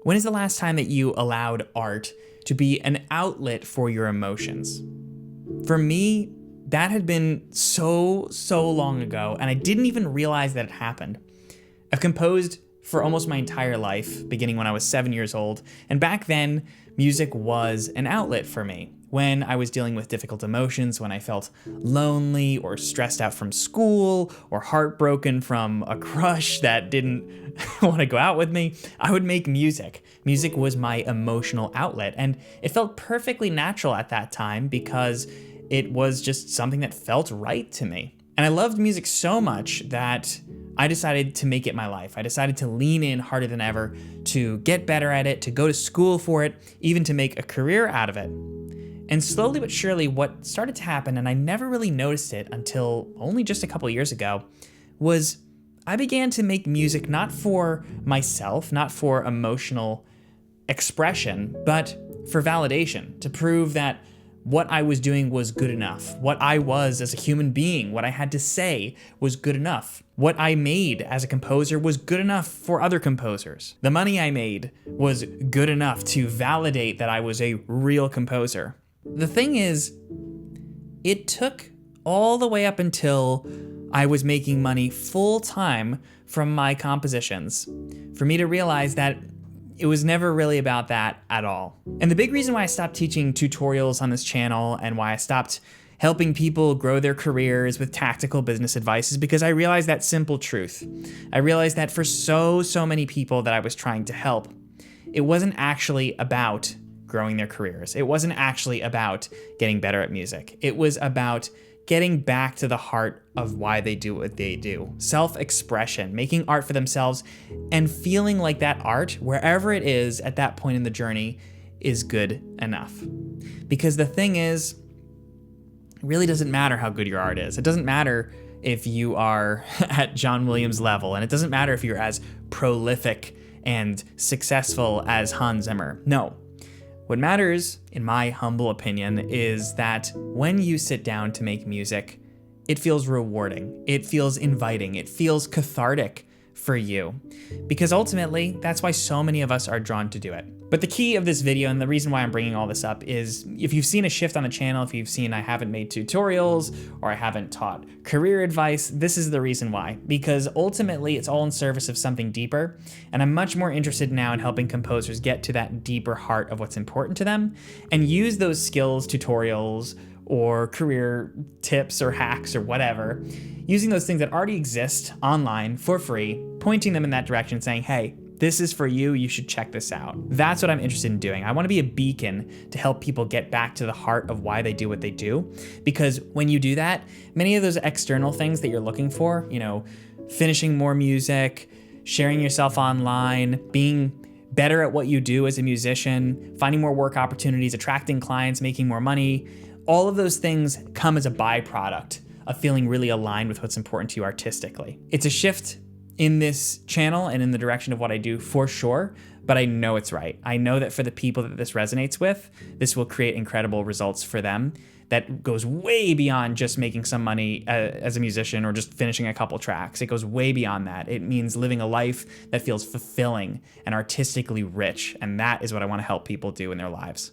When is the last time that you allowed art to be an outlet for your emotions? For me, that had been so long ago, and I didn't even realize that it happened. I've composed for almost my entire life, beginning when I was 7 years old, and back then, music was an outlet for me. When I was dealing with difficult emotions, when I felt lonely or stressed out from school or heartbroken from a crush that didn't want to go out with me, I would make music. Music was my emotional outlet, and it felt perfectly natural at that time because it was just something that felt right to me. And I loved music so much that I decided to make it my life. I decided to lean in harder than ever, to get better at it, to go to school for it, even to make a career out of it. And slowly but surely, what started to happen, and I never really noticed it until only just a couple years ago, was I began to make music not for myself, not for emotional expression, but for validation, to prove that what I was doing was good enough. What I was as a human being, what I had to say was good enough. What I made as a composer was good enough for other composers. The money I made was good enough to validate that I was a real composer. The thing is, it took all the way up until I was making money full time from my compositions for me to realize that it was never really about that at all. And the big reason why I stopped teaching tutorials on this channel and why I stopped helping people grow their careers with tactical business advice is because I realized that simple truth. I realized that for so many people that I was trying to help, it wasn't actually about growing their careers. It wasn't actually about getting better at music. It was about getting back to the heart of why they do what they do. Self-expression, making art for themselves, and feeling like that art, wherever it is at that point in the journey, is good enough. Because the thing is, it really doesn't matter how good your art is. It doesn't matter if you are at John Williams' level, and it doesn't matter if you're as prolific and successful as Hans Zimmer. No. What matters, in my humble opinion, is that when you sit down to make music, it feels rewarding, it feels inviting, it feels cathartic for you. Because ultimately, that's why so many of us are drawn to do it. But the key of this video, and the reason why I'm bringing all this up, is if you've seen a shift on the channel, if you've seen I haven't made tutorials or I haven't taught career advice, this is the reason why. Because ultimately, it's all in service of something deeper, and I'm much more interested now in helping composers get to that deeper heart of what's important to them and use those skills, tutorials, or career tips or hacks or whatever, using those things that already exist online for free, pointing them in that direction, saying, hey, this is for you, you should check this out. That's what I'm interested in doing. I want to be a beacon to help people get back to the heart of why they do what they do. Because when you do that, many of those external things that you're looking for, finishing more music, sharing yourself online, being better at what you do as a musician, finding more work opportunities, attracting clients, making more money, all of those things come as a byproduct of feeling really aligned with what's important to you artistically. It's a shift in this channel and in the direction of what I do for sure, but I know it's right. I know that for the people that this resonates with, this will create incredible results for them that goes way beyond just making some money as a musician or just finishing a couple tracks. It goes way beyond that. It means living a life that feels fulfilling and artistically rich, and that is what I want to help people do in their lives.